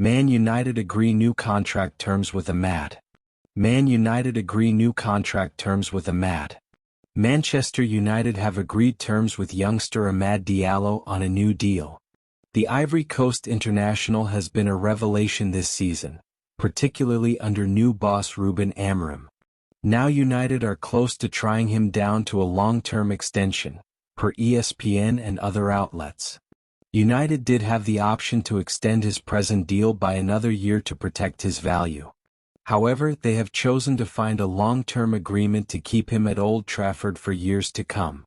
Man United agree new contract terms with Amad. Man United agree new contract terms with Amad. Manchester United have agreed terms with youngster Amad Diallo on a new deal. The Ivory Coast international has been a revelation this season, particularly under new boss Ruben Amorim. Now United are close to trying him down to a long-term extension, per ESPN and other outlets. United did have the option to extend his present deal by another year to protect his value. However, they have chosen to find a long-term agreement to keep him at Old Trafford for years to come.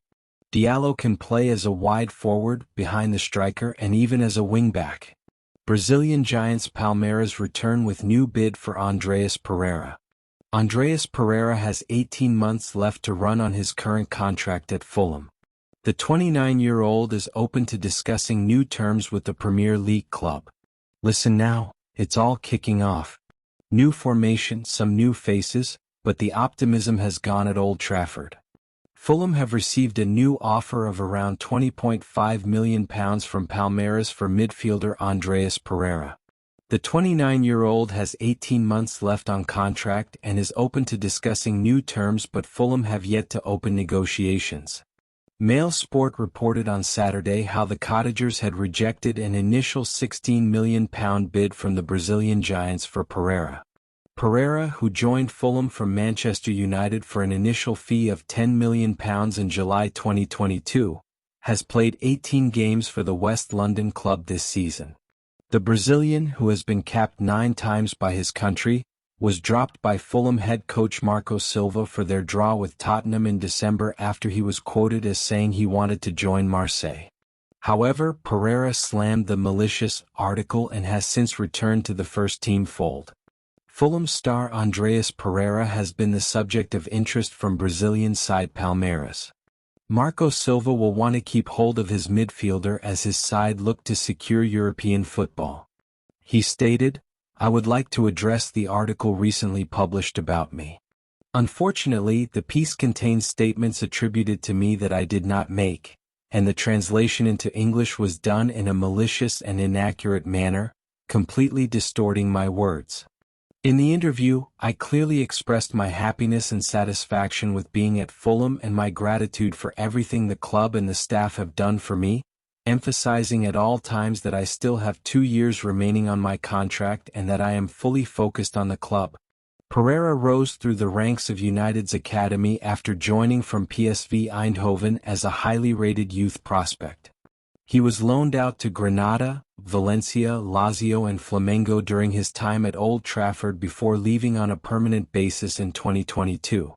Diallo can play as a wide forward, behind the striker, and even as a wing-back. Brazilian giants Palmeiras return with new bid for Andreas Pereira. Andreas Pereira has 18 months left to run on his current contract at Fulham. The 29-year-old is open to discussing new terms with the Premier League club. Listen now, it's all kicking off. New formation, some new faces, but the optimism has gone at Old Trafford. Fulham have received a new offer of around £20.5 million from Palmeiras for midfielder Andreas Pereira. The 29-year-old has 18 months left on contract and is open to discussing new terms, but Fulham have yet to open negotiations. Mail Sport reported on Saturday how the Cottagers had rejected an initial £16 million bid from the Brazilian giants for Pereira. Pereira, who joined Fulham from Manchester United for an initial fee of £10 million in July 2022, has played 18 games for the West London club this season. The Brazilian, who has been capped 9 times by his country, was dropped by Fulham head coach Marco Silva for their draw with Tottenham in December after he was quoted as saying he wanted to join Marseille. However, Pereira slammed the malicious article and has since returned to the first-team fold. Fulham star Andreas Pereira has been the subject of interest from Brazilian side Palmeiras. Marco Silva will want to keep hold of his midfielder as his side look to secure European football. He stated, "I would like to address the article recently published about me. Unfortunately, the piece contains statements attributed to me that I did not make, and the translation into English was done in a malicious and inaccurate manner, completely distorting my words. In the interview, I clearly expressed my happiness and satisfaction with being at Fulham and my gratitude for everything the club and the staff have done for me, emphasizing at all times that I still have 2 years remaining on my contract and that I am fully focused on the club." Pereira rose through the ranks of United's academy after joining from PSV Eindhoven as a highly rated youth prospect. He was loaned out to Granada, Valencia, Lazio and Flamengo during his time at Old Trafford before leaving on a permanent basis in 2022.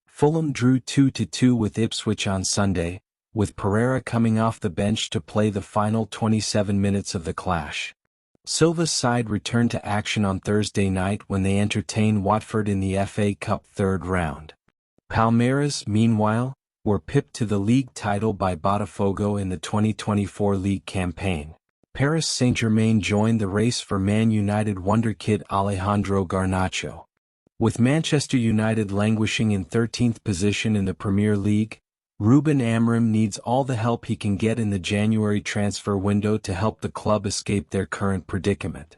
Fulham drew 2-2 with Ipswich on Sunday, with Pereira coming off the bench to play the final 27 minutes of the clash. Silva's side returned to action on Thursday night when they entertained Watford in the FA Cup third round. Palmeiras, meanwhile, were pipped to the league title by Botafogo in the 2024 league campaign. Paris Saint-Germain joined the race for Man United wonderkid Alejandro Garnacho. With Manchester United languishing in 13th position in the Premier League, Ruben Amorim needs all the help he can get in the January transfer window to help the club escape their current predicament.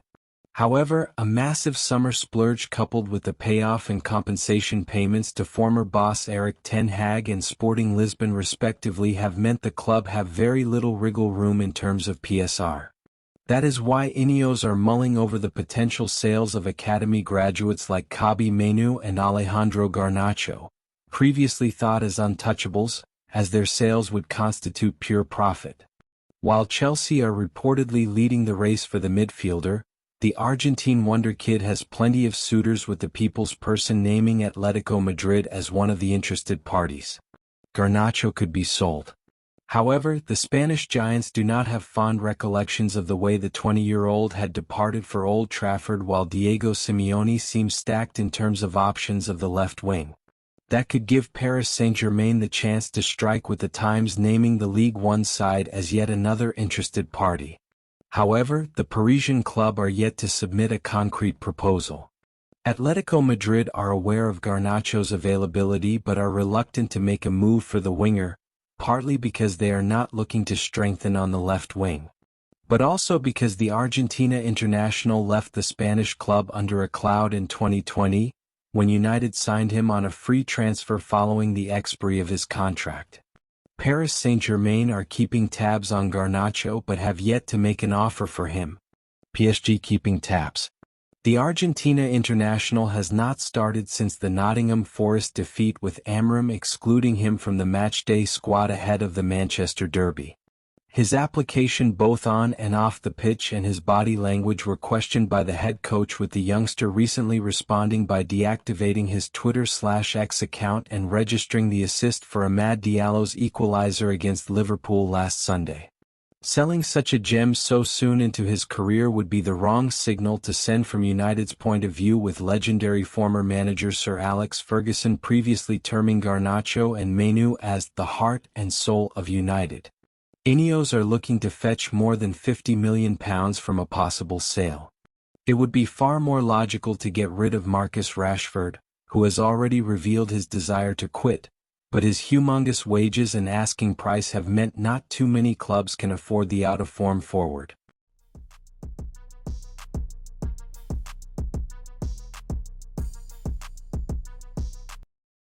However, a massive summer splurge coupled with the payoff and compensation payments to former boss Erik ten Hag and Sporting Lisbon respectively have meant the club have very little wriggle room in terms of PSR. That is why Ineos are mulling over the potential sales of academy graduates like Kobbie Mainoo and Alejandro Garnacho, previously thought as untouchables, as their sales would constitute pure profit. While Chelsea are reportedly leading the race for the midfielder, the Argentine wonderkid has plenty of suitors, with the people's person naming Atletico Madrid as one of the interested parties. Garnacho could be sold. However, the Spanish giants do not have fond recollections of the way the 20-year-old had departed for Old Trafford, while Diego Simeone seems stacked in terms of options of the left wing. That could give Paris Saint-Germain the chance to strike, with the Times naming the Ligue 1 side as yet another interested party. However, the Parisian club are yet to submit a concrete proposal. Atletico Madrid are aware of Garnacho's availability but are reluctant to make a move for the winger, partly because they are not looking to strengthen on the left wing. but also because the Argentina international left the Spanish club under a cloud in 2020, when United signed him on a free transfer following the expiry of his contract. Paris Saint-Germain are keeping tabs on Garnacho but have yet to make an offer for him. PSG keeping tabs. The Argentina international has not started since the Nottingham Forest defeat, with Amorim excluding him from the matchday squad ahead of the Manchester derby. His application both on and off the pitch and his body language were questioned by the head coach, with the youngster recently responding by deactivating his Twitter/X account and registering the assist for Amad Diallo's equalizer against Liverpool last Sunday. Selling such a gem so soon into his career would be the wrong signal to send from United's point of view, with legendary former manager Sir Alex Ferguson previously terming Garnacho and Mainoo as the heart and soul of United. Ineos are looking to fetch more than £50 million from a possible sale. It would be far more logical to get rid of Marcus Rashford, who has already revealed his desire to quit, but his humongous wages and asking price have meant not too many clubs can afford the out-of-form forward.